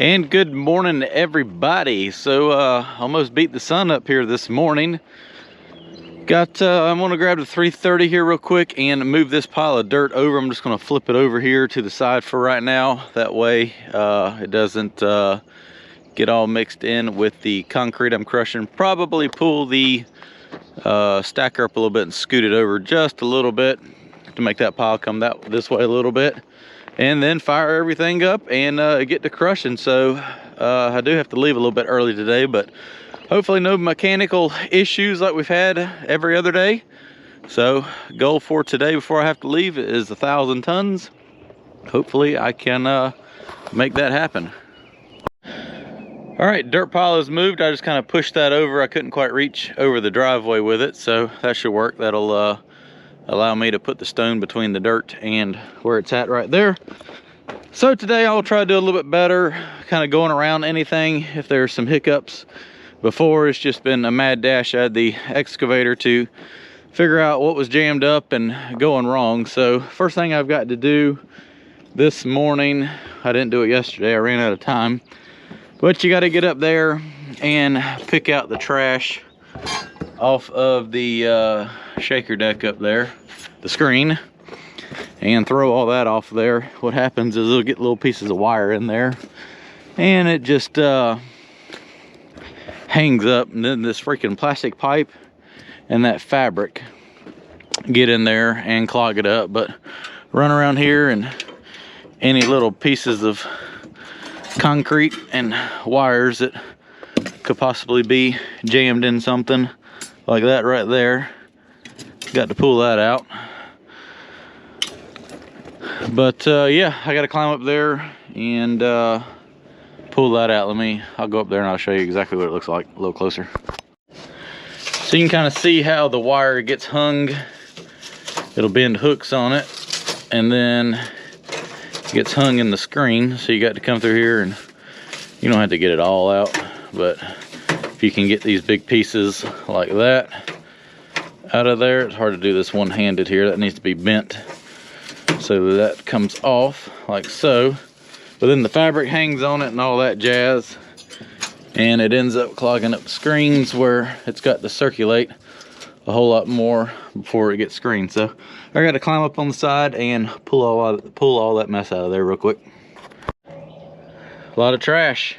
And good morning to everybody. So almost beat the sun up here this morning. I'm gonna grab the 330 here real quick and move this pile of dirt over. I'm just gonna flip it over here to the side for right now. That way it doesn't get all mixed in with the concrete I'm crushing. Probably pull the stacker up a little bit and scoot it over just a little bit to make that pile come this way a little bit, and then fire everything up and get to crushing. So I do have to leave a little bit early today, but hopefully no mechanical issues like we've had every other day. So goal for today before I have to leave is 1,000 tons. Hopefully I can make that happen. All right, dirt pile is moved. I just kind of pushed that over. I couldn't quite reach over the driveway with it, so that should work. That'll allow me to put the stone between the dirt and where it's at right there. So today I'll try to do a little bit better, kind of going around anything. If there's some hiccups, before it's just been a mad dash. I had the excavator to figure out what was jammed up and going wrong. So first thing I've got to do this morning, I didn't do it yesterday, I ran out of time, but you got to get up there and pick out the trash off of the shaker deck up there, the screen, and throw all that off there. What happens is it'll get little pieces of wire in there and it just hangs up, and then this freaking plastic pipe and that fabric get in there and clog it up. But run around here and any little pieces of concrete and wires that could possibly be jammed in something like that right there, got to pull that out. But yeah, I got to climb up there and pull that out. I'll go up there and I'll show you exactly what it looks like a little closer. So you can kind of see how the wire gets hung. It'll bend hooks on it and then it gets hung in the screen. So you got to come through here, and you don't have to get it all out, but if you can get these big pieces like that out of there, it's hard to do this one-handed here. That needs to be bent so that comes off like so. But then the fabric hangs on it and all that jazz, and it ends up clogging up the screens where it's got to circulate a whole lot more before it gets screened. So I got to climb up on the side and pull all that mess out of there real quick. A lot of trash.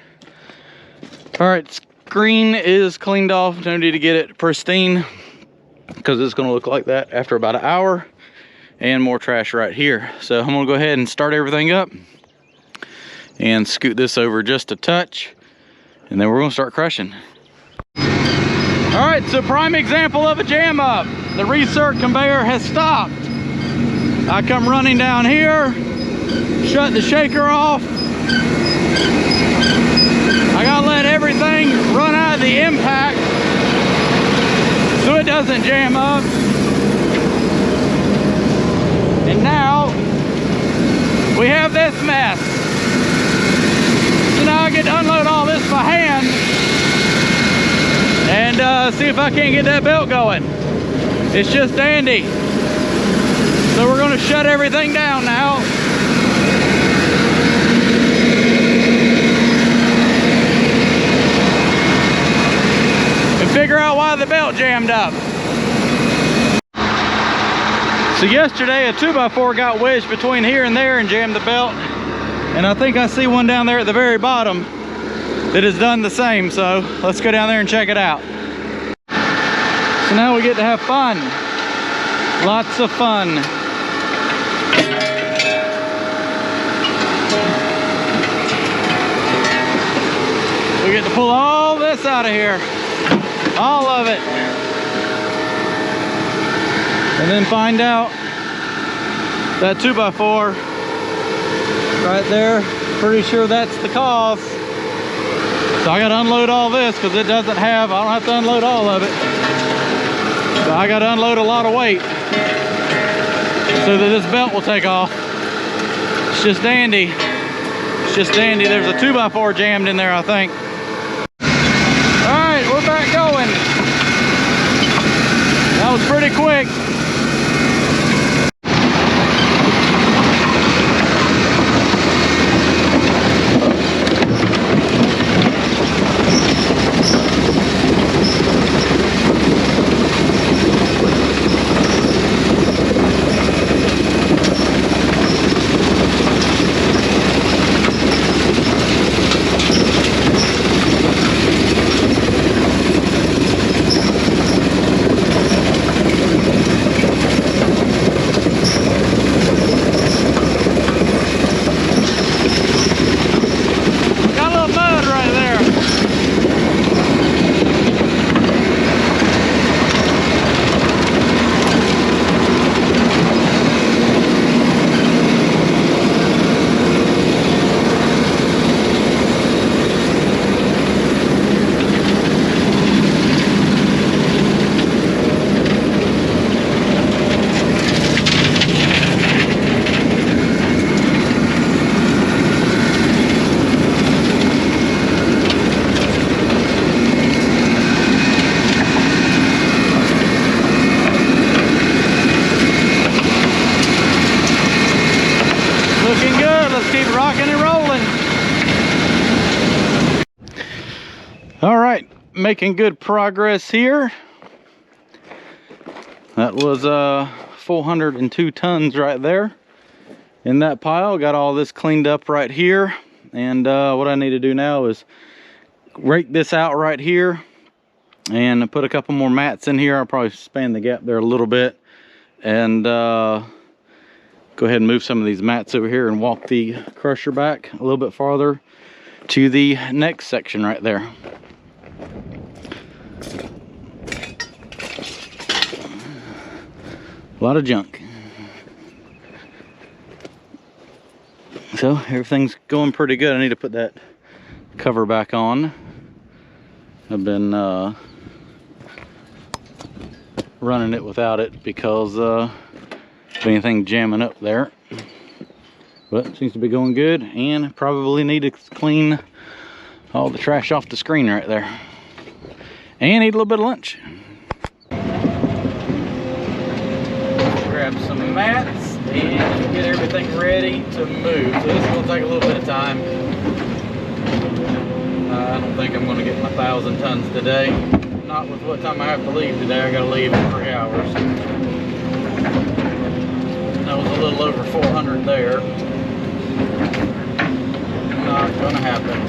All right, screen is cleaned off. No need to get it pristine because it's going to look like that after about an hour. And more trash right here. So I'm going to go ahead and start everything up and scoot this over just a touch, and then we're going to start crushing. All right, so prime example of a jam up. The recirc conveyor has stopped. I come running down here, shut the shaker off. I gotta let everything run out of the impact so it doesn't jam up. And now we have this mess. So now I get to unload all this by hand and see if I can't get that belt going. It's just dandy. So we're gonna shut everything down now. And figure out why the belt jammed up. So yesterday a 2x4 got wedged between here and there and jammed the belt. And I think I see one down there at the very bottom that has done the same. So let's go down there and check it out. So now we get to have fun. Lots of fun. We get to pull all this out of here. All of it. And then find out that 2x4 right there, pretty sure that's the cause. So I gotta unload all this because I don't have to unload all of it. So I gotta unload a lot of weight so that this belt will take off. It's just dandy. It's just dandy. There's a 2x4 jammed in there, I think. All right, we're back going. That was pretty quick. All right, making good progress here. That was 402 tons right there in that pile. Got all this cleaned up right here. And what I need to do now is rake this out right here and put a couple more mats in here. I'll probably span the gap there a little bit and go ahead and move some of these mats over here and walk the crusher back a little bit farther to the next section right there. A lot of junk. So everything's going pretty good. I need to put that cover back on. I've been running it without it because of anything jamming up there. But it seems to be going good, and probably need to clean all the trash off the screen right there. And eat a little bit of lunch. Grab some mats and get everything ready to move. So this will take a little bit of time. I don't think I'm going to get my 1,000 tons today. Not with what time I have to leave today. I got to leave in 3 hours. That was a little over 400 there. Not going to happen.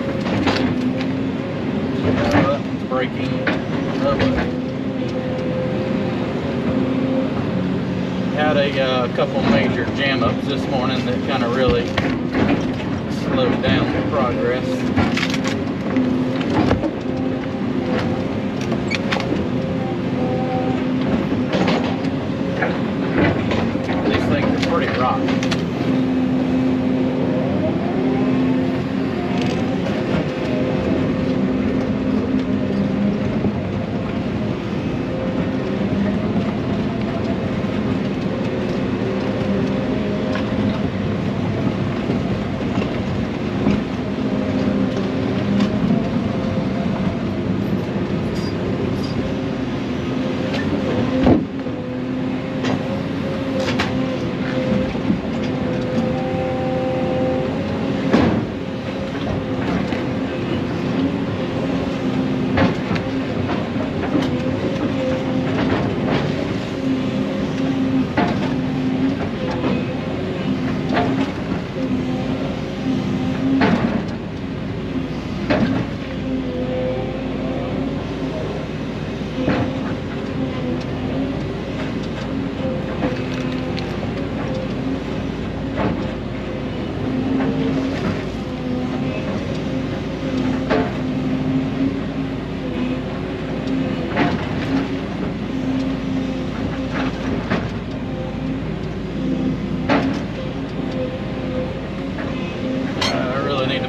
That one's breaking. Had a couple major jam ups this morning that kind of really slowed down the progress. These things are pretty rocky.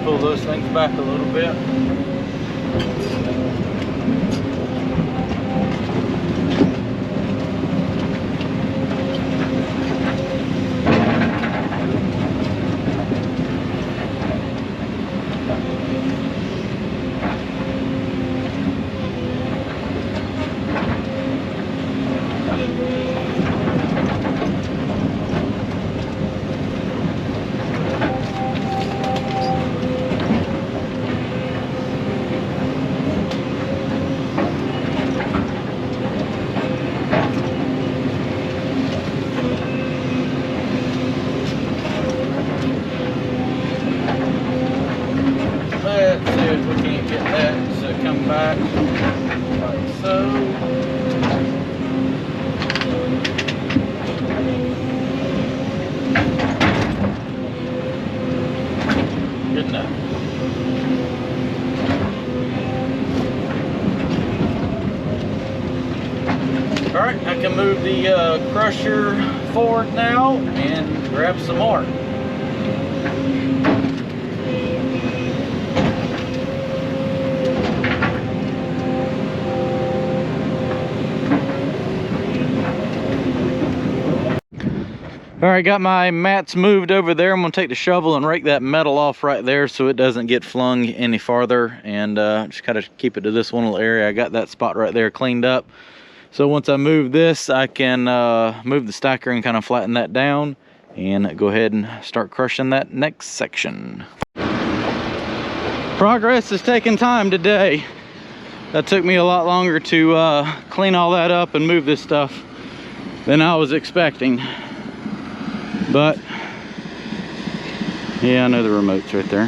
Pull those things back a little bit. Back like so. Good enough. All right, I can move the crusher forward now and grab some more. All right, got my mats moved over there. I'm gonna take the shovel and rake that metal off right there so it doesn't get flung any farther, and just kind of keep it to this one little area. I got that spot right there cleaned up. So once I move this, I can move the stacker and kind of flatten that down and go ahead and start crushing that next section. Progress is taking time today. That took me a lot longer to clean all that up and move this stuff than I was expecting. But yeah, I know the remote's right there.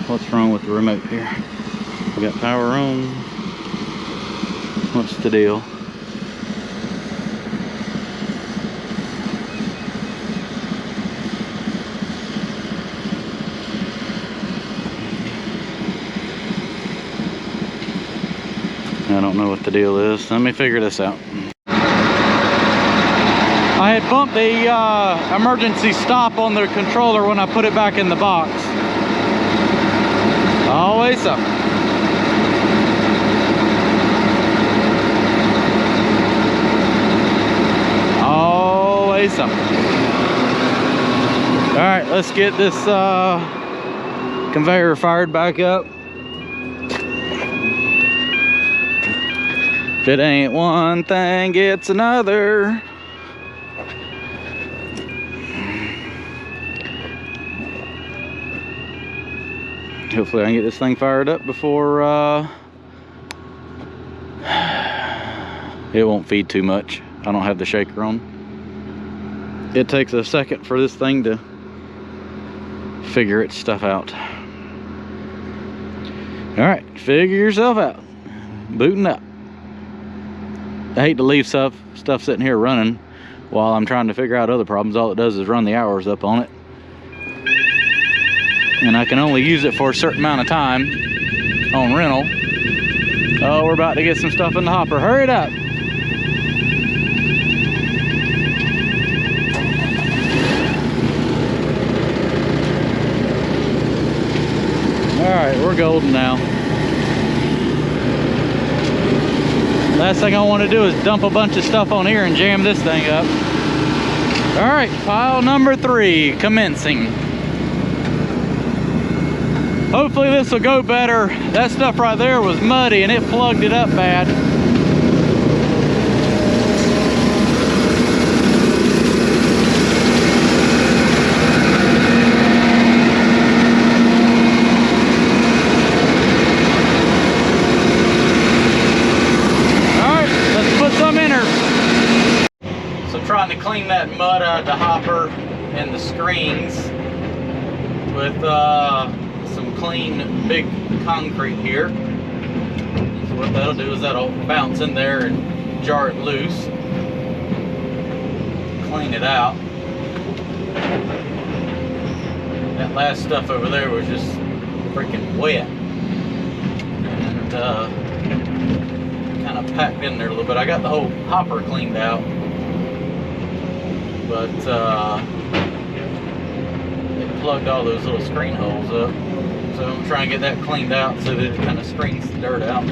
What's wrong with the remote here? We got power on. What's the deal? I don't know what the deal is. Let me figure this out. I had bumped the emergency stop on the controller when I put it back in the box. Always something. Always something. All right, let's get this conveyor fired back up. If it ain't one thing, it's another. Hopefully I can get this thing fired up before it won't feed too much. I don't have the shaker on. It takes a second for this thing to figure its stuff out. All right, figure yourself out. Booting up. I hate to leave stuff sitting here running while I'm trying to figure out other problems. All it does is run the hours up on it. And I can only use it for a certain amount of time on rental. Oh, we're about to get some stuff in the hopper. Hurry it up. All right, we're golden now. Last thing I want to do is dump a bunch of stuff on here and jam this thing up. All right, pile number 3 commencing. Hopefully this will go better. That stuff right there was muddy and it plugged it up bad. Trying to clean that mud out of the hopper and the screens with some clean big concrete here. So what that'll do is that'll bounce in there and jar it loose, clean it out. That last stuff over there was just freaking wet and kind of packed in there a little bit. I got the whole hopper cleaned out, but it plugged all those little screen holes up. So I'm trying to get that cleaned out so that it kind of screens the dirt out a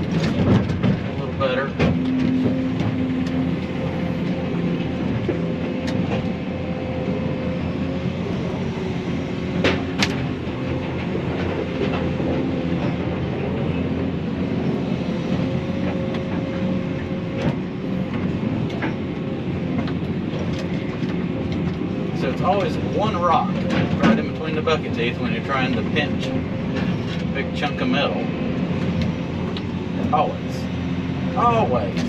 little better. So it's always one rock right in between the bucket teeth when you're trying to pinch a big chunk of metal. Always. Always.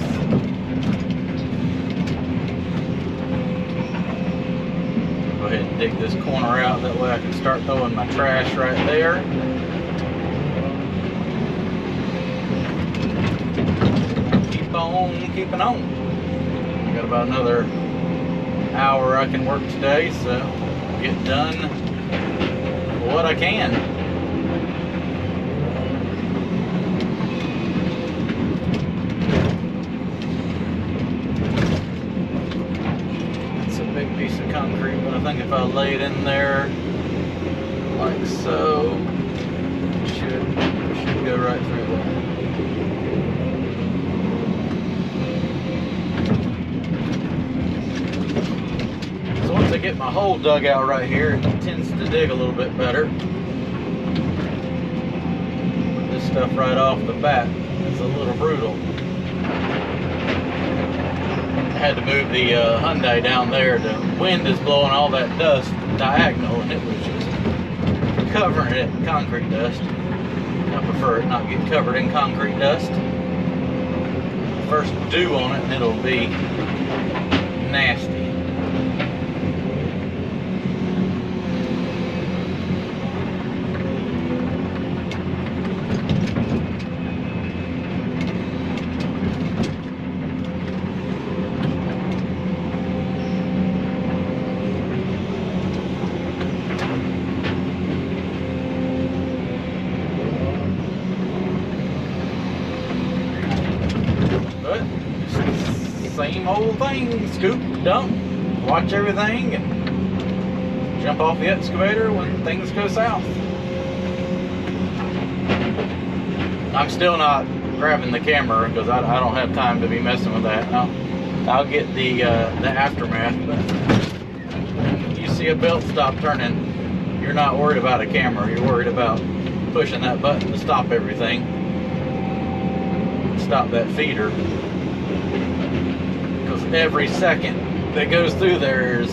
Go ahead and dig this corner out, that way I can start throwing my trash right there. Keep on keeping on. Got about another hour I can work today, so I'll get done what I can. It's a big piece of concrete, but I think if I lay it in there like so, it should go right through there. Once I get my hole dug out right here, it tends to dig a little bit better. This stuff right off the bat is a little brutal. I had to move the Hyundai down there. The wind is blowing all that dust diagonal, and it was just covering it in concrete dust. I prefer it not get covered in concrete dust. First dew on it and it'll be nasty. Same old thing, scoop, dump, watch everything, and jump off the excavator when things go south. I'm still not grabbing the camera because I don't have time to be messing with that. I'll get the aftermath, but you see a belt stop turning, you're not worried about a camera, you're worried about pushing that button to stop everything, stop that feeder. Every second that goes through there is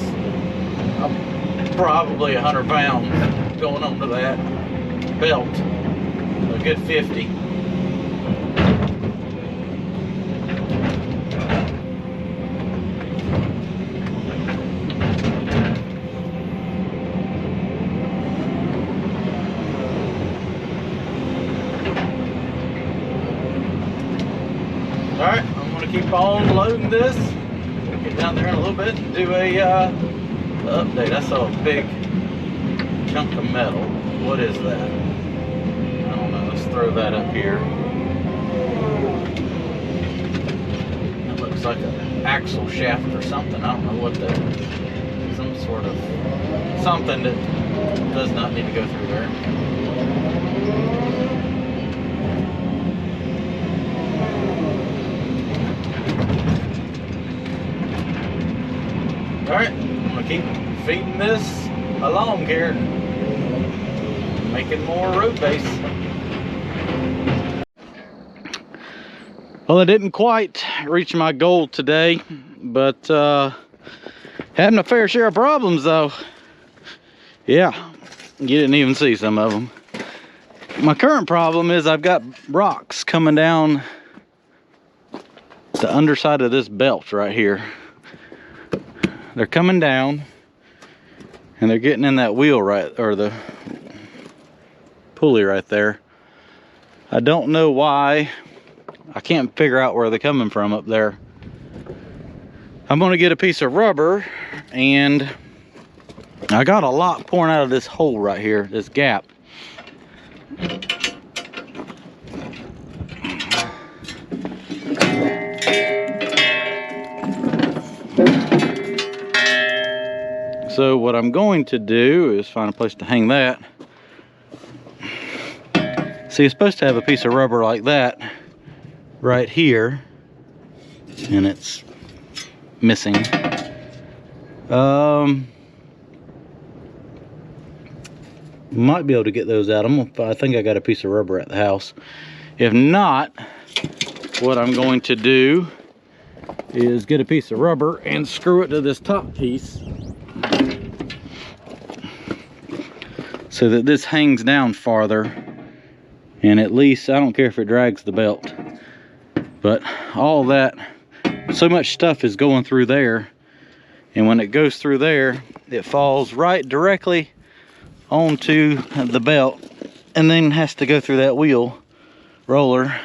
probably 100 pounds going onto that belt, a good 50. All right, I'm going to keep on loading this. Get down there in a little bit and do a update. I saw a big chunk of metal. What is that? I don't know. Let's throw that up here. It looks like an axle shaft or something. I don't know what that is. Some sort of something that does not need to go through there. Alright, I'm going to keep feeding this along here and making more road base. Well, I didn't quite reach my goal today, but having a fair share of problems though. Yeah, you didn't even see some of them. My current problem is I've got rocks coming down the underside of this belt right here. They're coming down and they're getting in that wheel right, or the pulley right there. I don't know why. I can't figure out where they're coming from up there. I'm gonna get a piece of rubber, and I got a lot pouring out of this hole right here, this gap. So what I'm going to do is find a place to hang that. See, you're supposed to have a piece of rubber like that right here, and it's missing. Might be able to get those out. I think I got a piece of rubber at the house. If not, what I'm going to do is get a piece of rubber and screw it to this top piece so that this hangs down farther, and at least I don't care if it drags the belt, but all that, so much stuff is going through there, and when it goes through there it falls right directly onto the belt and then has to go through that wheel roller,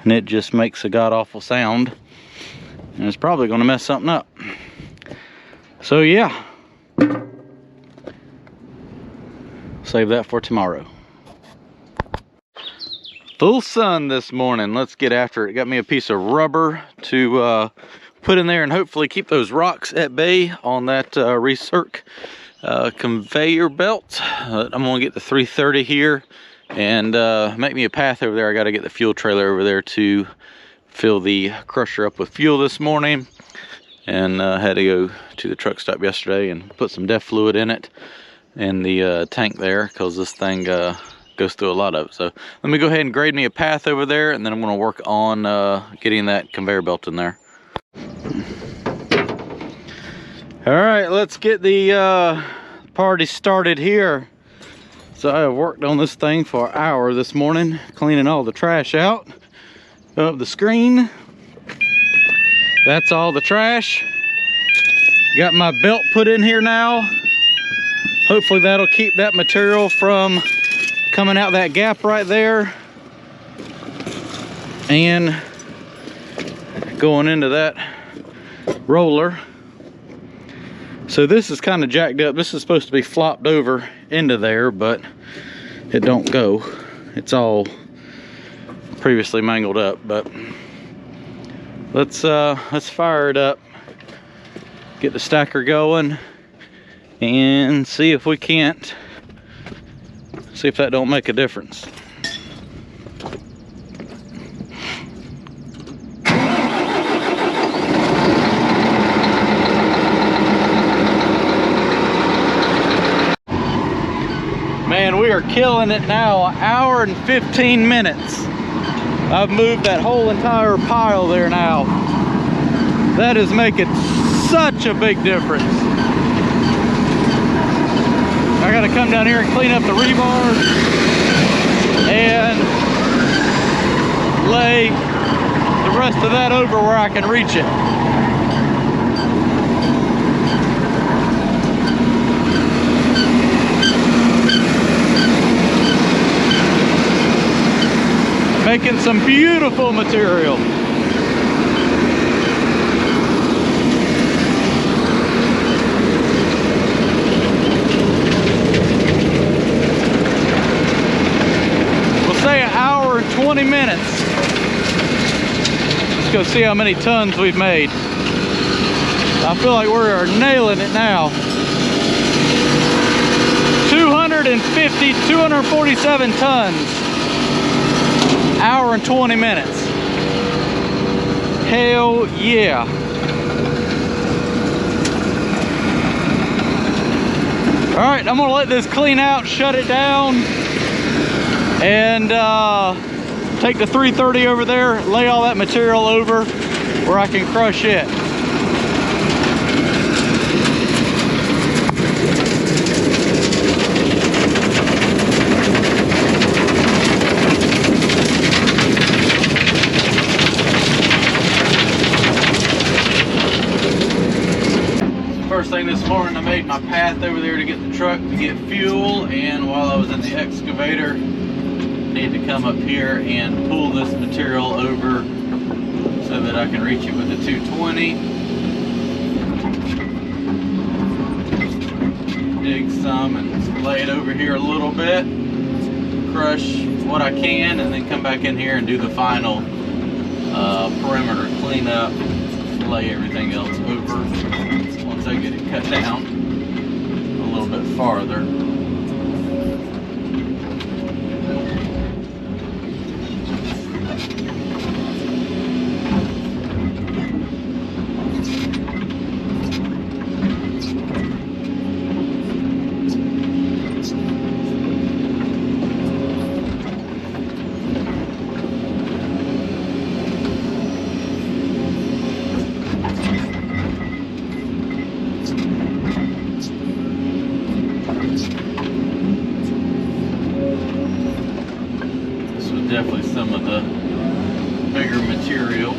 and it just makes a god-awful sound, and it's probably going to mess something up. So yeah, save that for tomorrow. Full sun this morning. Let's get after it. Got me a piece of rubber to put in there and hopefully keep those rocks at bay on that recirc conveyor belt. I'm gonna get the 330 here and make me a path over there. I got to get the fuel trailer over there to fill the crusher up with fuel this morning, and had to go to the truck stop yesterday and put some DEF fluid in it in the tank there, because this thing goes through a lot of it. So let me go ahead and grade me a path over there, and then I'm going to work on getting that conveyor belt in there. All right, let's get the party started here. So I have worked on this thing for an hour this morning, cleaning all the trash out of the screen. That's all the trash. Got my belt put in here now. Hopefully that'll keep that material from coming out that gap right there and going into that roller. So this is kind of jacked up. This is supposed to be flopped over into there, but it don't go. It's all previously mangled up. But let's fire it up, get the stacker going, and see if we can't, see if that don't make a difference. Man, we are killing it now. An hour and 15 minutes. I've moved that whole entire pile there now. That is making such a big difference. I gotta come down here and clean up the rebar and lay the rest of that over where I can reach it. Making some beautiful material. We'll say an hour and 20 minutes. Let's go see how many tons we've made. I feel like we're nailing it now. 247 tons. Hour and 20 minutes. Hell yeah. All right, I'm gonna let this clean out, shut it down, and take the 330 over there, lay all that material over where I can crush it. First thing this morning, I made my path over there to get the truck to get fuel, and while I was in the excavator, I need to come up here and pull this material over so that I can reach it with the 220. Dig some and lay it over here a little bit, crush what I can, and then come back in here and do the final perimeter cleanup, lay everything else over. Once I get it cut down a little bit farther. Definitely some of the bigger material.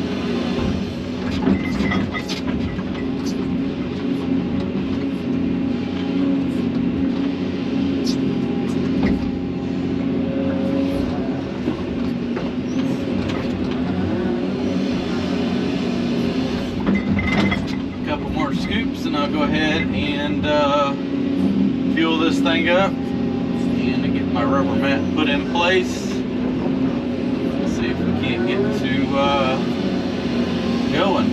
A couple more scoops and I'll go ahead and fuel this thing up and get my rubber mat put in place. See if we can't get to going.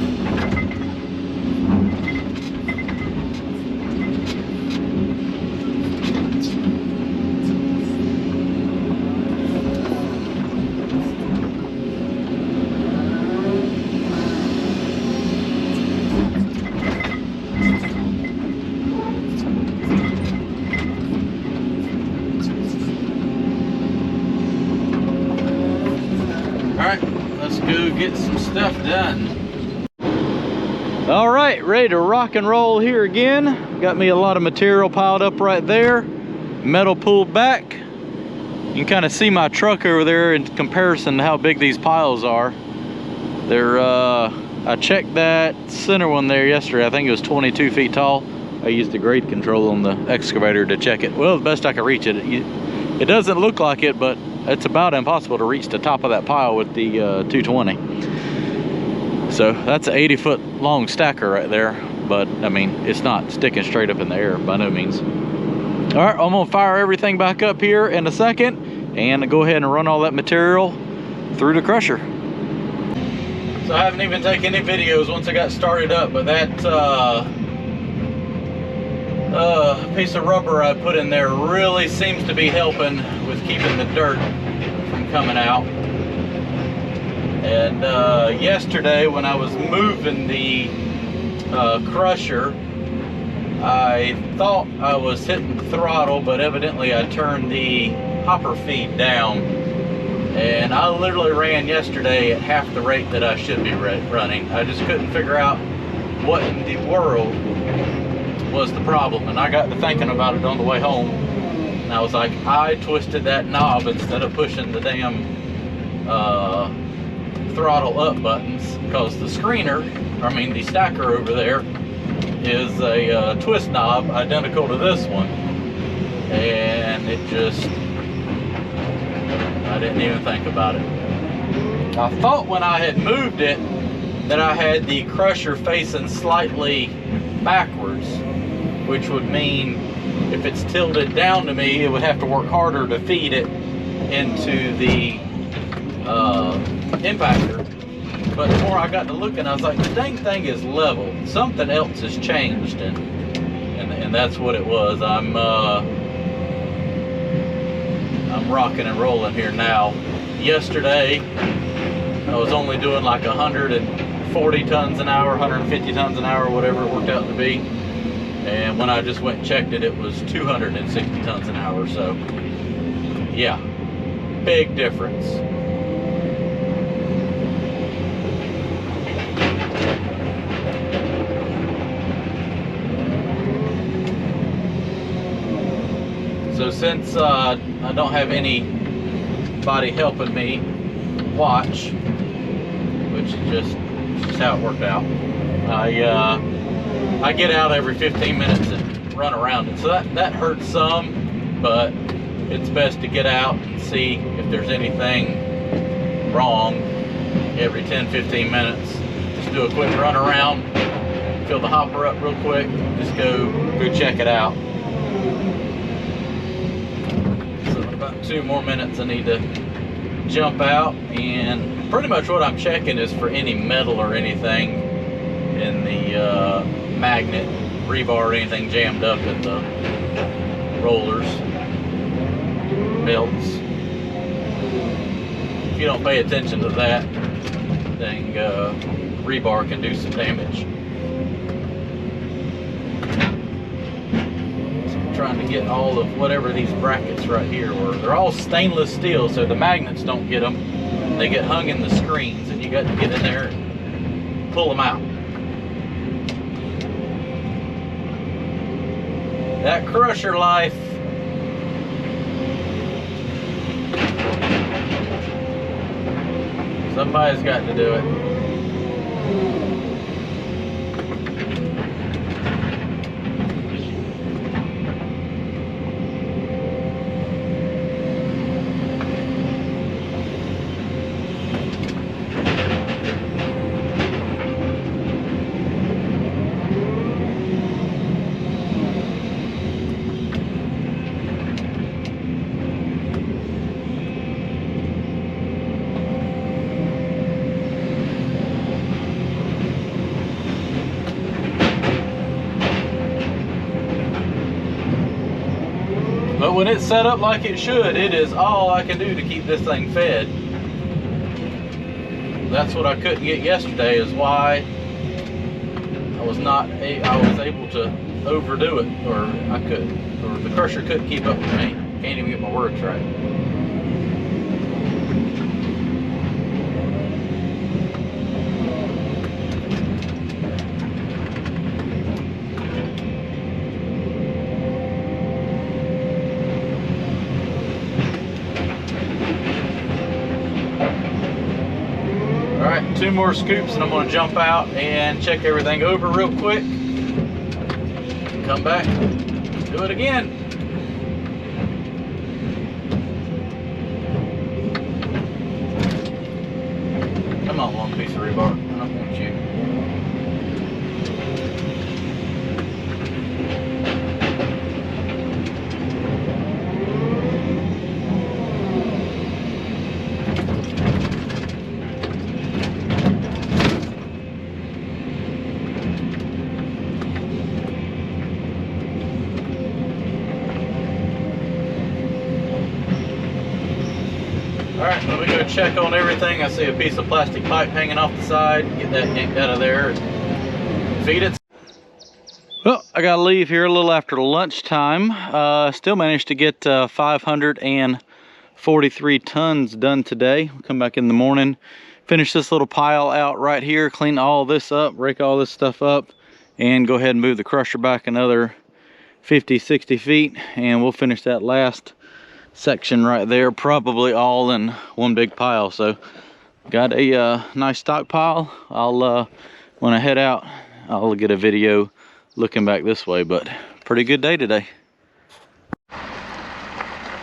Let's go get some stuff done. All right, ready to rock and roll here again. Got me a lot of material piled up right there. metal pulled back. You can kind of see my truck over there in comparison to how big these piles are. They're, I checked that center one there yesterday. I think it was 22 feet tall. I used the grade control on the excavator to check it. Well, the best I could reach it. It doesn't look like it, but it's about impossible to reach the top of that pile with the 220. So that's an 80-foot long stacker right there. But I mean, it's not sticking straight up in the air by no means. All right, I'm gonna fire everything back up here in a second and go ahead and run all that material through the crusher. So I haven't even taken any videos once I got started up, but that piece of rubber I put in there really seems to be helping with keeping the dirt from coming out. And yesterday when I was moving the crusher, I thought I was hitting the throttle, but evidently I turned the hopper feed down, and I literally ran yesterday at half the rate that I should be running. I just couldn't figure out what in the world was the problem, and I got to thinking about it on the way home, and I was like, I twisted that knob instead of pushing the damn throttle up buttons, because the screener, the stacker over there, is a twist knob identical to this one, and it just, I didn't even think about it. I thought when I had moved it that I had the crusher facing slightly backwards, which would mean if it's tilted down to me, it would have to work harder to feed it into the impactor. But the more I got to looking, I was like, the dang thing is level. Something else has changed, and that's what it was. I'm rocking and rolling here now. Yesterday, I was only doing like 140 tons an hour, 150 tons an hour, whatever it worked out to be. And when I just went and checked it, it was 260 tons an hour. So, yeah, big difference. So since I don't have anybody helping me watch, which is just how it worked out, I get out every 15 minutes and run around it. So that hurts some, but it's best to get out and see if there's anything wrong every 10-15 minutes. Just do a quick run around, fill the hopper up real quick, just go check it out. 2 more minutes I need to jump out, and pretty much what I'm checking is for any metal or anything in the magnet, rebar, or anything jammed up in the rollers, belts. If you don't pay attention to that, then rebar can do some damage. Trying to get all of whatever these brackets right here were. They're all stainless steel, so the magnets don't get them. They get hung in the screens, and you got to get in there and pull them out. That crusher life, somebody's got to do it. But when it's set up like it should, it is all I can do to keep this thing fed. That's what I couldn't get yesterday, is why I was able to overdo it, or the crusher couldn't keep up with me. Can't even get my words right. 2 more scoops and I'm gonna jump out and check everything over real quick. Come back, do it again. Come on, long piece of rebar. I don't want you. All right, let me go check on everything. I see a piece of plastic pipe hanging off the side. Get that yanked out of there and feed it. Well, I gotta leave here a little after lunchtime. Still managed to get 543 tons done today. We'll come back in the morning, finish this little pile out right here, clean all this up, rake all this stuff up, and go ahead and move the crusher back another 50, 60 feet, and we'll finish that last section right there, probably all in one big pile. So got a nice stockpile. I'll when I head out, I'll get a video looking back this way, but pretty good day today.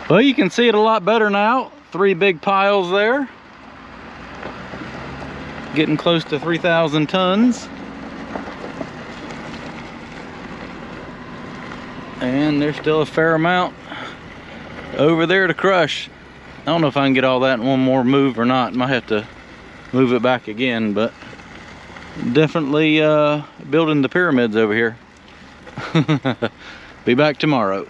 Well, you can see it a lot better now. 3 big piles there, getting close to 3,000 tons. And there's still a fair amount over there to crush. I don't know if I can get all that in one more move or not. Might have to move it back again, but definitely building the pyramids over here. Be back tomorrow.